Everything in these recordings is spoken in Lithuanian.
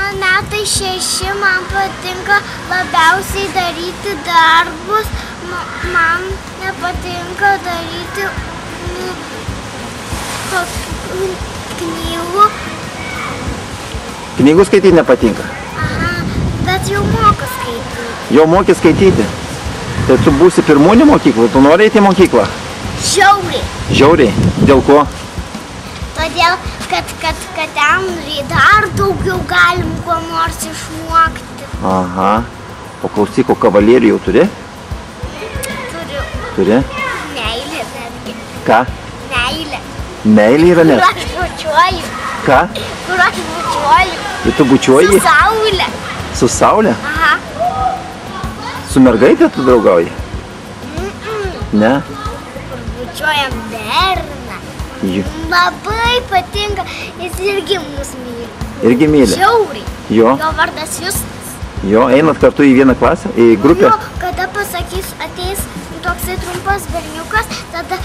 Man metai 6, man patinka labiausiai daryti darbus, man nepatinka daryti knygų. Knygų skaityti nepatinka? Aha, bet jau moku skaityti. Jau moki skaityti? Tai tu būsi pirmūnė mokyklą, tu nori eiti į mokyklą? Žiauriai. Žiauriai? Dėl ko? Todėl, kad ten dar daugiau galim ko nors išmokti. Aha. O klausyk, o kavalierių jau turi? Turiu. Turi? Meilė netgi. Ką? Meilė. Meilė yra net? Kur aš bučiuoju. Ką? Kur aš bučiuoju. Ir tu bučiuoji? Su saulė. Su saulė? Aha. Su mergaitė tu draugauji? Ne? Kur bučiuojam berną. Ju. Labai patinka, jis irgi mus myli. Irgi myli? Žiauriai. Jo. Jo vardas Justas. Jo, einat kartu į vieną klasę, į grupę? Jo, kada pasakys, ateis toksai trumpas berniukas, tada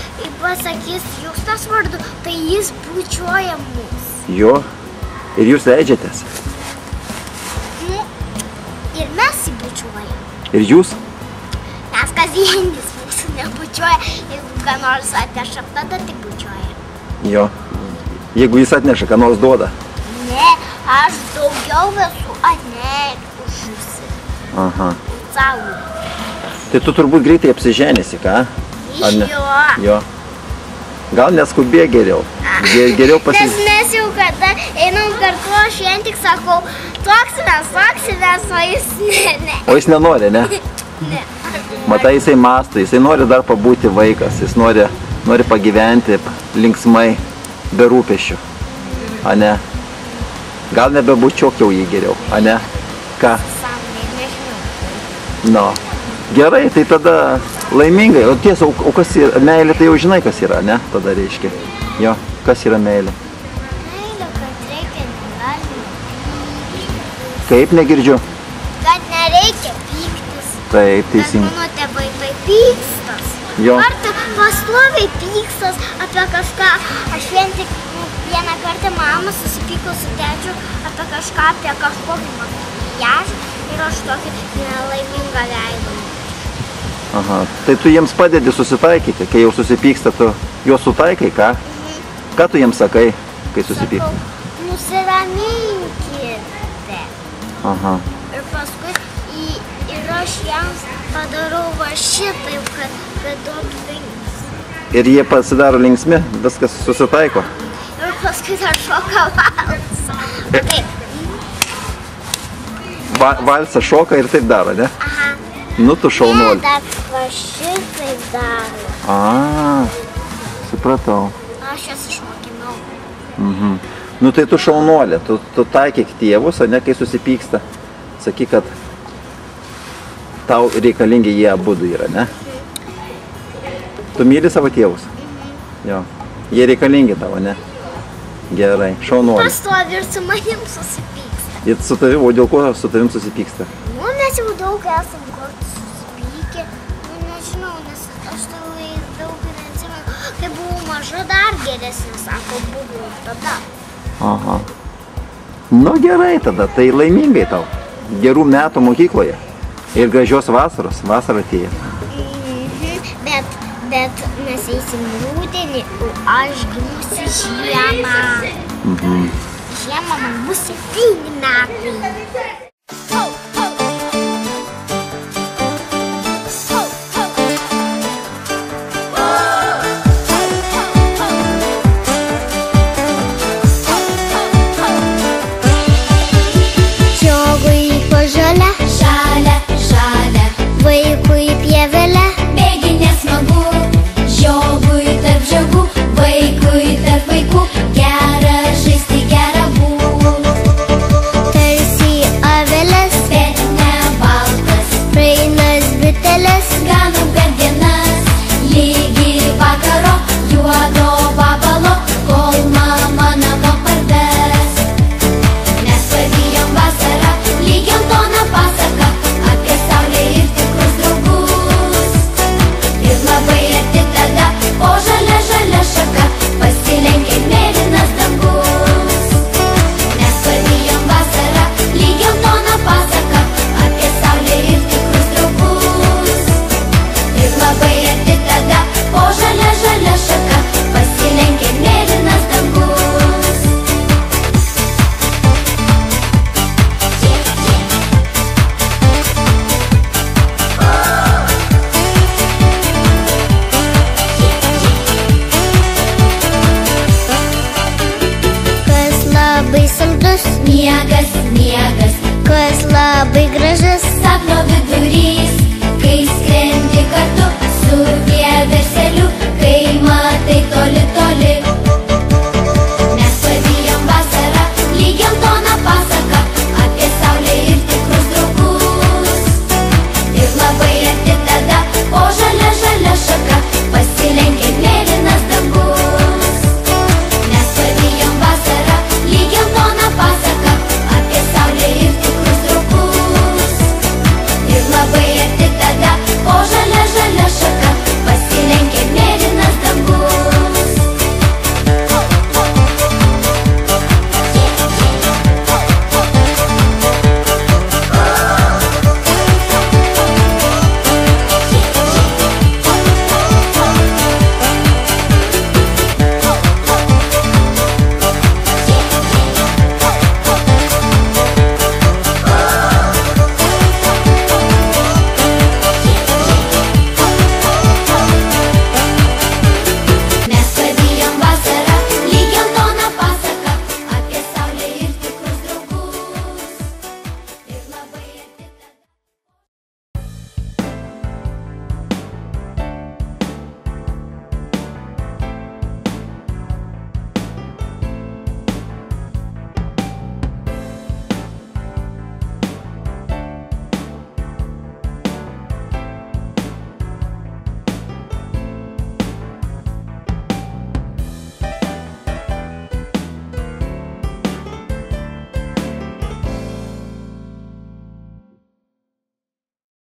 pasakys Justas vardu, tai jis bučiuoja mus. Jo. Ir jūs leidžiatės? Nu, ir mes jį bučiuojam. Ir jūs? Mes kasdienis mūsų nebučiuoja, jeigu ką nors atneša, tada tik bučiuoja. Jo. Jeigu jis atneša, ką nors duoda? Ne, aš daugiau esu atnešusi. Aha. Saulė. Tai tu turbūt greitai apsiženėsi, ką? Ar ne? Jo. Jo. Gal neskubėk geriau. Geriau Nes mes jau kada einam kartu, aš vien tik sakau, toksimės, o jis ne. O jis nenori, ne? Ne. Matai, jisai mąsto, jisai nori dar pabūti vaikas, jis nori pagyventi linksmai, be rūpesčių. A ne? Gal nebebučiuok jau jį geriau, a ne? Ką? Saulė, nežinau. No. Gerai, tai tada laimingai. O tiesa, o kas yra? Meilė tai jau žinai, kas yra, ne? Tada reiškia. Jo, kas yra meilė? Meilė, kad reikia negalima. Kaip negirdžiu? Kad nereikia pyktis. Taip, Bet teisingai. mano tėvai tai pykstas. Jo. Kartą pastoviai pykstas apie kažką. Aš vien tik vieną kartą mama susipyko su tėčiu apie kažką, apie kažkokį makiažą ir aš tokį nelaimingą veidą. Aha. Tai tu jiems padedi susitaikyti, kai jau susipyksta, tu juos sutaikai, ką? Ką tu jiems sakai, kai susipyksta? Sakau, nusiraminkite. Aha. Ir paskui ir aš jiems padarau va šitaip, kad duotų linksmį. Ir jie pasidaro linksmi, viskas susitaiko. Ir paskui dar šoka valsą. Taip. Valsą šoka ir taip daro, ne? Aha. Nu, tu Ne, šaunuolį. dar va šitaip daro. A, supratau. Aš jas išmokinau. Mhm. Nu, tai tu šaunuolė, tu taikyk tėvus, ne, kai susipyksta. Sakyk, kad tau reikalingi jie abudu yra, ne? Tu myli savo tėvus? Jo. Jie reikalingi tavo, ne? Gerai, šaunuolė. Pastovi ir su manim susipyksta. Ir su tavim, o dėl ko su tavim susipyksta? Nu, mes jau daug esam kartu susipykę. Nu, nežinau, nes aš tai daug neatsimenu. Kai buvau maža, dar geresnė, sako, buvau tada. Aha. Nu gerai tada, tai laimingai tau. Gerų metų mokykloje. Ir gražios vasaros. Vasara atėjo. Bet mes eisim rudenį, o aš gimusi žiemą. Žiemą man bus 7 metai.